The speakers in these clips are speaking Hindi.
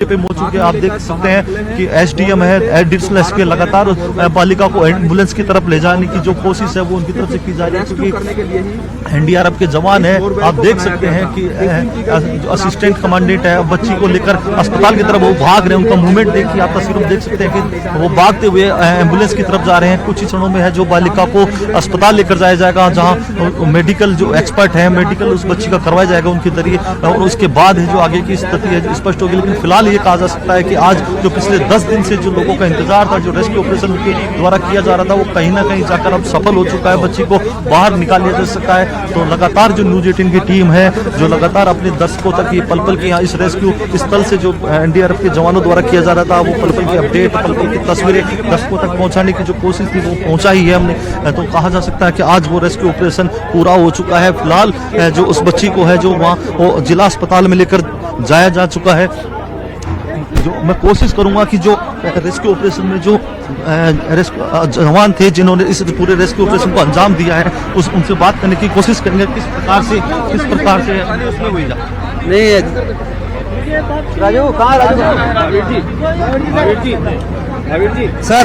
पे मौजूद है। आप देख सकते हैं कि एसडीएम है, एडिशनल एसपी लगातार बालिका को एम्बुलेंस की तरफ ले जाने की जो कोशिश है वो उनकी तरफ से की जा रही है, क्योंकि एनडीआरएफ के जवान है। आप देख सकते हैं कि जो असिस्टेंट कमांडेंट है बच्ची को लेकर अस्पताल की तरफ वो भाग रहे हैं। उनका मूवमेंट देखिए, आप तस्वीरों में देख सकते हैं कि वो भागते हुए एम्बुलेंस की तरफ जा रहे हैं। कुछ ही क्षणों में है जो बालिका को अस्पताल लेकर जाया जाएगा, जहाँ मेडिकल जो एक्सपर्ट है मेडिकल उस बच्ची का करवाया जाएगा उनके जरिए, और उसके बाद है जो आगे की स्थिति है स्पष्ट होगी। लेकिन फिलहाल ये कहा जा सकता है कि आज जो पिछले 10 दिन से जो लोगों का इंतजार था, जो रेस्क्यू ऑपरेशन के द्वारा किया जा रहा था, वो कहीं ना कहीं जाकर अब सफल हो चुका है। बच्ची को बाहर निकाल लिया जा सकता है। तो लगातार जो न्यूज 18 की टीम है जो लगातार अपने दर्शकों तक ये पल पल की यहाँ इस रेस्क्यू स्थल से जो एनडीआरएफ के जवानों द्वारा किया जा रहा था, वो पल पल की अपडेट, पल पल की तस्वीरें दर्शकों तक पहुंचाने की जो कोशिश थी वो पहुंचा ही है हमने। तो कहा जा सकता है कि आज वो रेस्क्यू ऑपरेशन पूरा हो चुका है। फिलहाल जो उस बच्ची को है जो वहाँ जिला अस्पताल में लेकर जाया जा चुका है। जो मैं कोशिश करूंगा कि जो रेस्क्यू ऑपरेशन में जो जवान थे जिन्होंने इस पूरे रेस्क्यू ऑपरेशन को अंजाम दिया है उनसे बात करने की कोशिश करेंगे, किस प्रकार से उसमें हुई नहीं। राजू कहाँ? राजू जी सर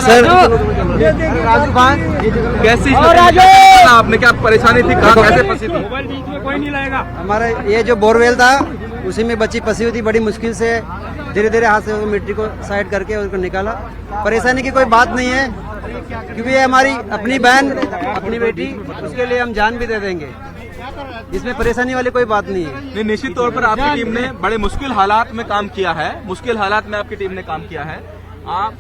सर राजू खान कैसी आपने क्या परेशानी थी, कहाँ कैसे फंसी थी? कोई नहीं लाएगा। हमारा ये जो बोरवेल था उसी में बच्ची फंसी हुई थी। बड़ी मुश्किल से धीरे धीरे हाथ से वो मिट्टी को साइड करके उसको निकाला। परेशानी की कोई बात नहीं है, क्योंकि ये हमारी अपनी बहन, अपनी बेटी, उसके लिए हम जान भी दे देंगे। इसमें परेशानी वाली कोई बात नहीं है। नहीं, निश्चित तौर पर आपकी टीम ने बड़े मुश्किल हालात में काम किया है। मुश्किल हालात में आपकी टीम ने काम किया है। आप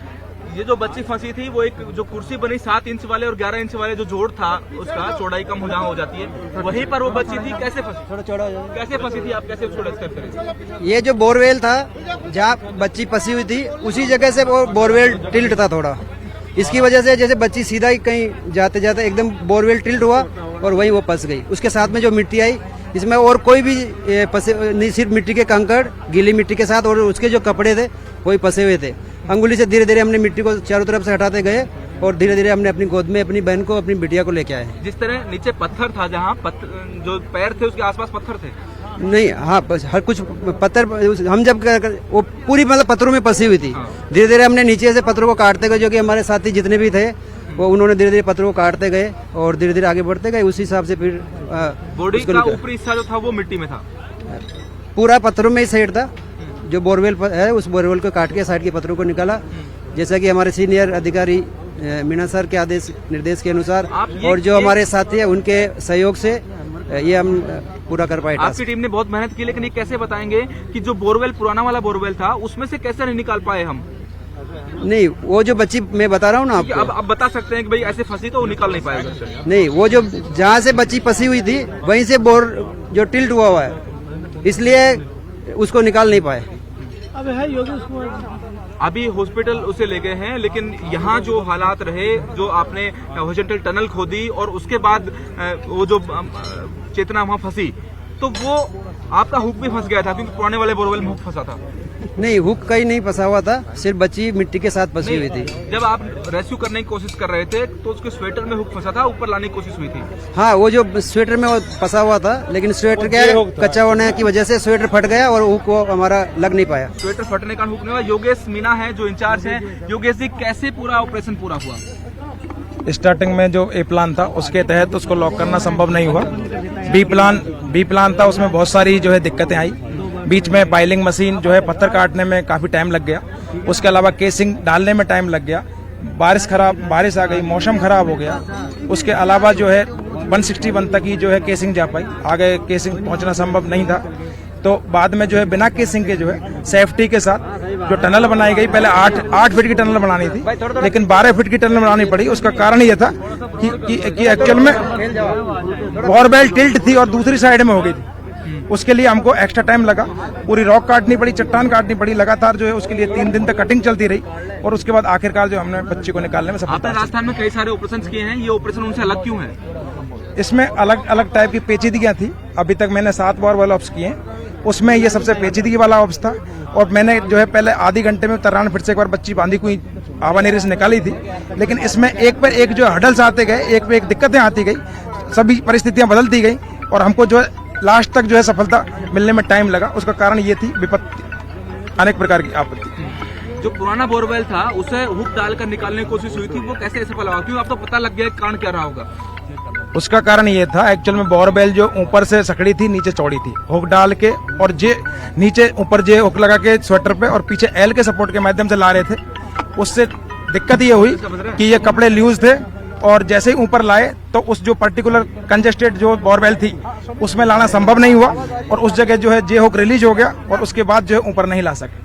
ये जो बच्ची फंसी थी वो एक जो कुर्सी बनी 7 इंच वाले और 11 इंच वाले जो जोड़ था उसका चौड़ाई कम हो जाती है, वहीं पर वो बच्ची थी। कैसे फंसी? थोड़ा चौड़ा कैसे फंसी थी? आप कैसे उसको डिस्कस करें? ये जो बोरवेल था जहाँ बच्ची फंसी हुई थी उसी जगह से वो बोरवेल टिल्ट था थोड़ा। इसकी वजह से जैसे बच्ची सीधा ही कहीं जाते जाते एकदम बोरवेल टिल्ट हुआ और वहीं वो फंस गई। उसके साथ में जो मिट्टी आई, इसमें और कोई भी नहीं, सिर्फ मिट्टी के कंकड़, गीली मिट्टी के साथ, और उसके जो कपड़े थे वही फंसे हुए थे। अंगुली से धीरे धीरे हमने मिट्टी को चारों तरफ से हटाते गए और धीरे धीरे हमने अपनी गोद में अपनी बहन को, अपनी बिटिया को लेके आए। जिस तरह नीचे पत्थर था, जहाँ जो पैर थे उसके आसपास पत्थर थे? नहीं, हाँ, हर कुछ पत्थर हम जब वो पूरी मतलब पत्थरों में फंसी हुई थी। धीरे धीरे हमने नीचे से पत्थरों को काटते गए, जो कि हमारे साथी जितने भी थे वो उन्होंने धीरे धीरे पत्थरों को काटते गए और धीरे धीरे आगे बढ़ते गए। उसी हिसाब से फिर बॉडी का ऊपरी हिस्सा जो था वो मिट्टी में था, पूरा पत्थरों में ही साइड था। जो बोरवेल है उस बोरवेल को काट के साइड के पत्थरों को निकाला, जैसा कि हमारे सीनियर अधिकारी मीना सर के आदेश निर्देश के अनुसार और जो हमारे साथी है उनके सहयोग से ये हम पूरा कर पाए। आपकी टीम ने बहुत मेहनत की, लेकिन ये कैसे बताएंगे कि जो बोरवेल पुराना वाला बोरवेल था उसमें से कैसे नहीं निकाल पाए हम? नहीं, वो जो बच्ची मैं बता रहा हूँ ना आपको, अब बता सकते हैं कि भाई ऐसे फंसी तो वो निकाल नहीं पाएगा। नहीं, वो जो जहाँ से बच्ची फंसी हुई थी वहीं से बोर जो टिल्ट हुआ है, इसलिए उसको निकाल नहीं पाए। अभी हॉस्पिटल उसे ले गए हैं, लेकिन यहाँ जो हालात रहे, जो आपने हॉरिजॉन्टल टनल खोदी और उसके बाद वो जो चेतना वहाँ फंसी, तो वो आपका हुक भी फंस गया था, क्योंकि पुराने वाले बोरवेल में हुक फंसा था। नहीं, हुक कहीं नहीं फंसा हुआ था, सिर्फ बच्ची मिट्टी के साथ फंसी हुई थी। जब आप रेस्क्यू करने की कोशिश कर रहे थे तो उसके स्वेटर में हुक फंसा था, ऊपर लाने की कोशिश हुई थी। हाँ, वो जो स्वेटर में वो फंसा हुआ था, लेकिन स्वेटर क्या कच्चा होने की वजह से स्वेटर फट गया और हुक वो हमारा लग नहीं पाया। स्वेटर फटने का हुक नहीं हुआ। योगेश मीना है जो इंचार्ज है। योगेश जी, कैसे पूरा ऑपरेशन पूरा हुआ? स्टार्टिंग में जो ए प्लान था उसके तहत उसको लॉक करना संभव नहीं हुआ। बी प्लान था, उसमें बहुत सारी जो है दिक्कतें आई। बीच में बाइलिंग मशीन जो है पत्थर काटने में काफी टाइम लग गया, उसके अलावा केसिंग डालने में टाइम लग गया। बारिश आ गई, मौसम खराब हो गया। उसके अलावा जो है 161 तक ही जो है केसिंग जा पाई, आगे केसिंग पहुंचना संभव नहीं था। तो बाद में जो है बिना केसिंग के जो है सेफ्टी के साथ जो टनल बनाई गई, पहले 8 फीट की टनल बनानी थी, लेकिन 12 फीट की टनल बनानी पड़ी। उसका कारण ये था कि एक्चुअल में बोरवेल टिल्ट थी और दूसरी साइड में हो गई थी। उसके लिए हमको एक्स्ट्रा टाइम लगा, पूरी रॉक काटनी पड़ी, चट्टान काटनी पड़ी, लगातार जो है उसके लिए 3 दिन तक कटिंग चलती रही और उसके बाद आखिरकार जो हमने बच्चे को निकालने में सफलता। आपने राजस्थान में कई सारे ऑपरेशन किए हैं, ये ऑपरेशन उनसे अलग क्यों है? इसमें अलग अलग टाइप की पेचीदगियां थी। अभी तक मैंने 7 बोरवेल ऑप्स किए हैं, उसमें ये सबसे पेचीदगी वाला ऑप्स था। और मैंने जो है पहले आधे घंटे में 53 फीट से एक बार बच्ची बांधी हुई आवानेरी से निकाली थी, लेकिन इसमें एक पर एक जो हडल्स आते गए, एक पे एक दिक्कतें आती गई, सभी परिस्थितियां बदलती गई और हमको जो लास्ट तक जो है सफलता मिलने में टाइम लगा। उसका कारण ये थी विपत्ति, अनेक प्रकार की आपत्ति। जो पुराना बोरवेल था उसे हुक डालकर निकालने की कोशिश हुई थी, वो कैसे सफल हुआ? क्यों आपको पता लग गया कारण क्या रहा होगा? उसका कारण ये था, एक्चुअल में बोरवेल जो ऊपर से सकड़ी थी नीचे चौड़ी थी, हुक डाल के और जे नीचे ऊपर जे हुक लगा के स्वेटर पे और पीछे एल के सपोर्ट के माध्यम से ला रहे थे। उससे दिक्कत ये हुई कि ये कपड़े लूज थे और जैसे ही ऊपर लाए तो उस जो पर्टिकुलर कंजेस्टेड जो बोरवेल थी उसमें लाना संभव नहीं हुआ और उस जगह जो है जे हुक रिलीज हो गया और उसके बाद जो है ऊपर नहीं ला सके।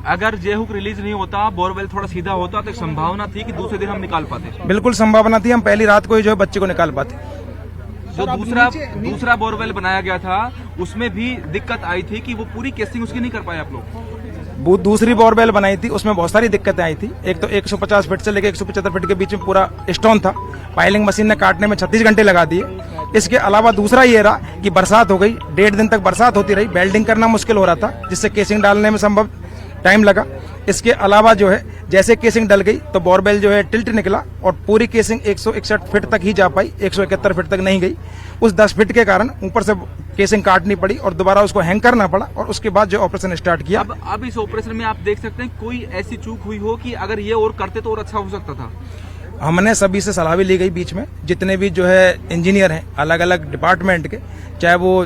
अगर जे हुक रिलीज नहीं होता, बोरवेल थोड़ा सीधा होता तो एक संभावना थी कि दूसरे दिन हम निकाल पाते। बिल्कुल संभावना थी, हम पहली रात को ही जो है बच्चे को निकाल पाते। जो दूसरा बोरवेल बनाया गया था उसमें भी दिक्कत आई थी कि वो पूरी केसिंग उसकी नहीं कर पाए आप लोग। दूसरी बोरवेल बनाई थी उसमें बहुत सारी दिक्कतें आई थी। एक तो 150 फीट से लेकर 175 फीट के बीच में पूरा स्टोन था, पाइलिंग मशीन ने काटने में 36 घंटे लगा दिए। इसके अलावा दूसरा ये रहा कि बरसात हो गई, 1.5 दिन तक बरसात होती रही, बेल्डिंग करना मुश्किल हो रहा था जिससे केसिंग डालने में संभव टाइम लगा। इसके अलावा जो है जैसे केसिंग डल गई तो बोरवेल जो है टिल्ट निकला और पूरी केसिंग 161 फीट तक ही जा पाई, 171 फीट तक नहीं गई। उस 10 फीट के कारण ऊपर से केसिंग काटनी पड़ी और दोबारा उसको हैंग करना पड़ा और उसके बाद जो ऑपरेशन स्टार्ट किया। अब इस ऑपरेशन में आप देख सकते हैं कोई ऐसी चूक हुई हो कि अगर ये और करते तो और अच्छा हो सकता था। हमने सभी से सलाह भी ली गई बीच में, जितने भी जो है इंजीनियर हैं अलग अलग डिपार्टमेंट के, चाहे वो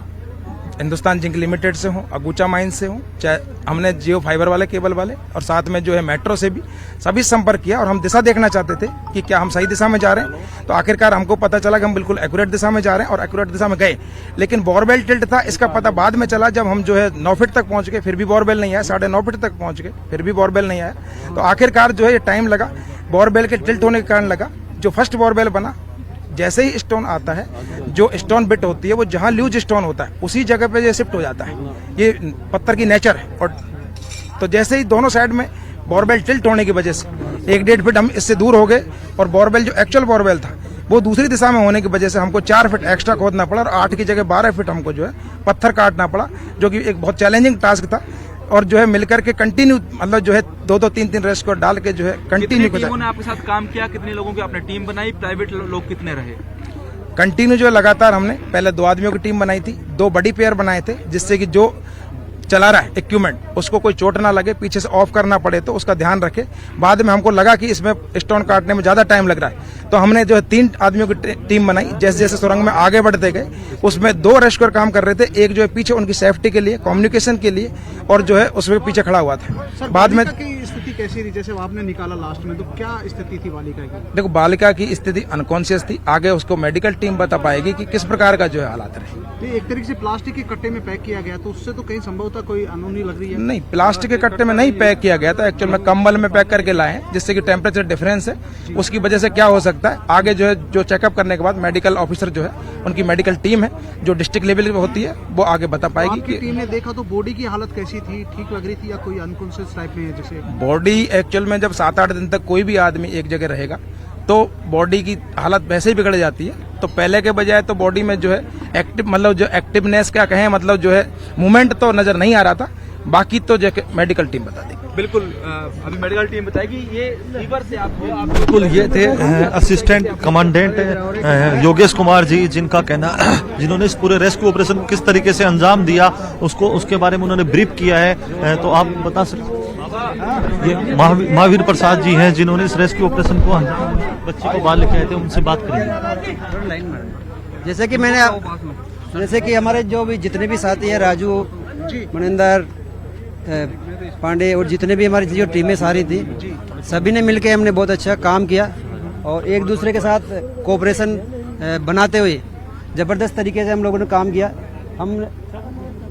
हिंदुस्तान जिंक लिमिटेड से हो, अगुचा माइंस से हो, चाहे हमने जियो फाइबर वाले केबल वाले और साथ में जो है मेट्रो से भी सभी संपर्क किया और हम दिशा देखना चाहते थे कि क्या हम सही दिशा में जा रहे हैं। तो आखिरकार हमको पता चला कि हम बिल्कुल एक्यूरेट दिशा में जा रहे हैं और एक्यूरेट दिशा में गए। लेकिन बोरवेल टिल्ट था इसका पता बाद में चला जब हम जो है 9 फीट तक पहुंच गए, फिर भी बोरवेल नहीं आया। 9.5 फीट तक पहुंच गए, फिर भी बोरवेल नहीं आया। तो आखिरकार जो है ये टाइम लगा, बोरवेल के टिल्ट होने के कारण लगा। जो फर्स्ट बोरवेल बना, जैसे ही स्टोन आता है, जो स्टोन बिट होती है वो जहां लूज स्टोन होता है उसी जगह पे ये शिफ्ट हो जाता है। ये पत्थर की नेचर है। और तो जैसे ही दोनों साइड में बोरवेल टिल्ट होने की वजह से 1.5 फीट हम इससे दूर हो गए और बोरवेल जो एक्चुअल बोरवेल था वो दूसरी दिशा में होने की वजह से हमको 4 फीट एक्स्ट्रा खोदना पड़ा और 8 की जगह 12 फीट हमको जो है पत्थर काटना पड़ा, जो कि एक बहुत चैलेंजिंग टास्क था। और जो है मिलकर के कंटिन्यू मतलब जो है 2-2 3-3 रेस्ट को डाल के जो है कंटिन्यू। कितनी टीमों ने आपके साथ काम किया? कितने लोगों की आपने टीम बनाई? प्राइवेट लोग कितने रहे? कंटिन्यू जो लगातार हमने पहले 2 आदमियों की टीम बनाई थी, 2 बड़ी पेयर बनाए थे जिससे कि जो चला रहा है इक्विपमेंट उसको कोई चोट ना लगे, पीछे से ऑफ करना पड़े तो उसका ध्यान रखे। बाद में हमको लगा कि इसमें स्टोन काटने में ज्यादा टाइम लग रहा है तो हमने जो है 3 आदमियों की टीम बनाई। जैसे जैसे सुरंग में आगे बढ़ते गए उसमें 2 रेस्क्यूअर काम कर रहे थे, एक जो है पीछे उनकी सेफ्टी के लिए, कम्युनिकेशन के लिए और जो है उसमें पीछे खड़ा हुआ था। बाद में स्थिति कैसी रही? जैसे आपने निकाला लास्ट में तो क्या स्थिति थी बालिका की? देखो बालिका की स्थिति अनकॉन्शियस थी, आगे उसको मेडिकल टीम बता पाएगी कि किस प्रकार का जो है हालात रहे। एक तरीके से प्लास्टिक के कट्टे में पैक किया गया तो उससे तो कहीं संभवतः कोई अनहोनी लग रही है। नहीं, प्लास्टिक के कट्टे में नहीं पैक किया गया था, एक्चुअल में कंबल में पैक करके लाए हैं जिससे कि टेम्परेचर डिफरेंस है उसकी वजह से क्या हो सकता है आगे जो है जो चेकअप करने के बाद मेडिकल ऑफिसर जो है उनकी मेडिकल टीम है जो डिस्ट्रिक्ट लेवल पे होती है वो आगे बता पाएगी। कि टीम ने देखा तो बॉडी की हालत कैसी थी? ठीक लग रही थी या कोई अनकॉन्शियस टाइप में है? जैसे बॉडी एक्चुअल में जब 7-8 दिन तक कोई भी आदमी एक जगह रहेगा तो बॉडी की हालत वैसे ही बिगड़ जाती है। तो पहले के बजाय तो बॉडी में जो है एक्टिव मतलब जो एक्टिवनेस क्या कहें मतलब जो है मूवमेंट तो नजर नहीं आ रहा था, बाकी तो जो मेडिकल टीम बता देगी। बिल्कुल अभी मेडिकल टीम बताएगी। ये फीवर से आप बिल्कुल ये थे असिस्टेंट कमांडेंट योगेश कुमार जी, जिनका कहना जिन्होंने इस पूरे रेस्क्यू ऑपरेशन किस तरीके से अंजाम दिया उसके बारे में उन्होंने ब्रीफ किया है। तो आप बता सकते? ये महावीर प्रसाद जी हैं जिन्होंने इस रेस्क्यू ऑपरेशन को बच्चे को बाहर लेके आए थे, उनसे बात करेंगे। जैसे कि हमारे जो भी जितने भी साथी हैं, राजू, मनिंदर, पांडे और जितने भी हमारी जो टीमें सारी थी, सभी ने मिलकर हमने बहुत अच्छा काम किया और एक दूसरे के साथ कोऑपरेशन बनाते हुए जबरदस्त तरीके से हम लोगों ने काम किया। हम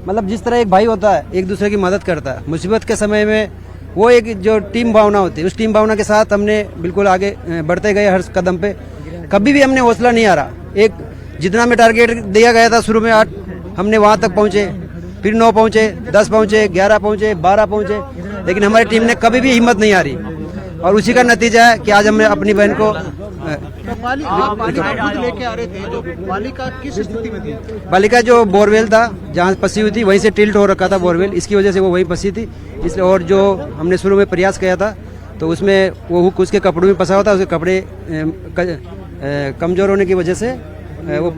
मतलब जिस तरह एक भाई होता है एक दूसरे की मदद करता है मुसीबत के समय में, वो एक जो टीम भावना होती है उस टीम भावना के साथ हमने बिल्कुल आगे बढ़ते गए। हर कदम पे कभी भी हमने हौसला नहीं हारा। एक जितना में टारगेट दिया गया था शुरू में 8, हमने वहाँ तक पहुँचे, फिर 9 पहुँचे, 10 पहुँचे, 11 पहुँचे, 12 पहुँचे, लेकिन हमारी टीम ने कभी भी हिम्मत नहीं हारी और उसी का नतीजा है कि आज हमने अपनी बहन को लेके आ रहे थे। तो बालिका किस स्थिति में थी? बालिका जो बोरवेल था जहाँ फंसी हुई थी वहीं से टिल्ट हो रखा था बोरवेल, इसकी वजह से वो वहीं फंसी थी। इसलिए और जो हमने शुरू में प्रयास किया था तो उसमें वो हुक उसके कपड़ों में फंसा हुआ था, उसके कपड़े कमजोर होने की वजह से वो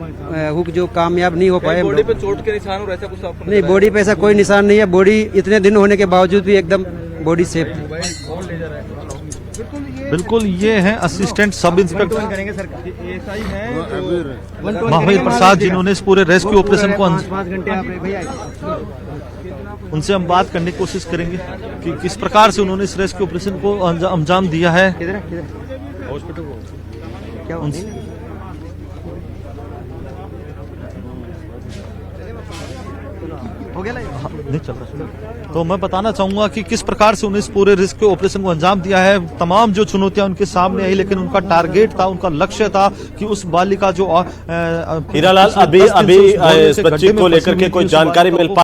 हुक जो कामयाब नहीं हो पाए। बॉडी पे चोट के निशान और ऐसा कुछ आपको नहीं, बॉडी पे ऐसा कोई निशान नहीं है। बॉडी इतने दिन होने के बावजूद भी एकदम बॉडी सेफ थी। बिल्कुल, ये है असिस्टेंट सब इंस्पेक्टर एएसआई है महावीर प्रसाद, जिन्होंने इस पूरे रेस्क्यू ऑपरेशन को उनसे हम बात करने की कोशिश करेंगे कि किस प्रकार से उन्होंने इस रेस्क्यू ऑपरेशन को अंजाम दिया है। हो गया नहीं चल रहा। तो मैं बताना चाहूंगा कि किस प्रकार से उन्हें इस पूरे रिस्क ऑपरेशन को अंजाम दिया है। तमाम जो चुनौतियां उनके सामने आई, लेकिन उनका टारगेट था, उनका लक्ष्य था कि उस बालिका जो हीरालाल, अभी इस बच्ची को लेकर के कोई जानकारी मिल पा